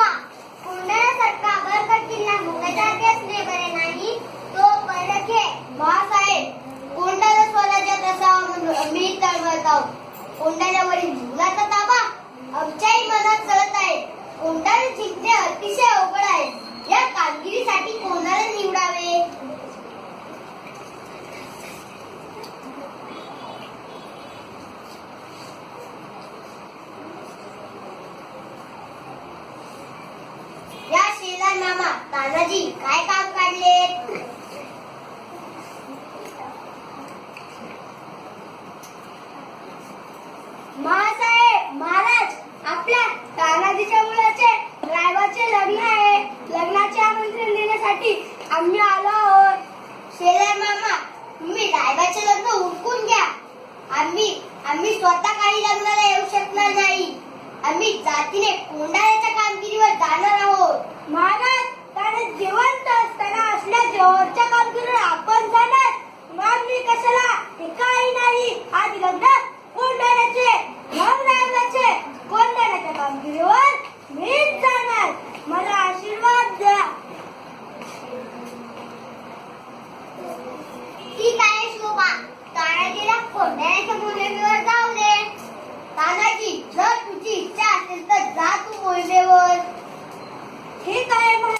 शिवबा, कोंढाण्यासारखा बरकट किल्ला मुंगासारखे असणे बरे नाही. तो परखे भासाहेब कोंढाणा स्वराज्यात असावा म्हणून आम्ही तळमळत आहोत. कोंढाण्यावरील मुलाचा ताबा आमच्याही मनात चलत आहे. कोंढाणा जिंकणे अतिशय अवघड आहे. या कामगिरीसाठी कोणाला निवडावे? या शेलार मामा तानाजी काय काम काढले? महासाहेब महाराज, आपल्या तानाजीच्या मुलाचे रायबाचे लग्न आहे. लग्नाचे आमंत्रण देण्यासाठी आम्ही आलो आहोत. शेलार मामा, तुम्ही रायबाचे लग्न उरकून घ्या. आम्ही स्वतः काही लग्नाला येऊ शकणार नाही. आम्ही जातीने कोंढाण्याच्या कामगिरीवर जाणार आहोत. महाराज, कारण जिवंत असताना असल्या जवळच्या कामगिरीवर आपण जाणार, मग मी कशाला? हे काही नाही. आज लग्न कोंढाण्याचे, मग रायबाचे. कोंढाण्याच्या कामगिरीवर मीच जाणार. मला आशीर्वाद द्या. ठीक आहे शोभा, तानाजीला कोंढाण्याच्या मोहिमेवर जाऊ दे. तानाजी, जर तुझी इच्छा असेल तर जा तू मोहिमेवर. ठीक आहे.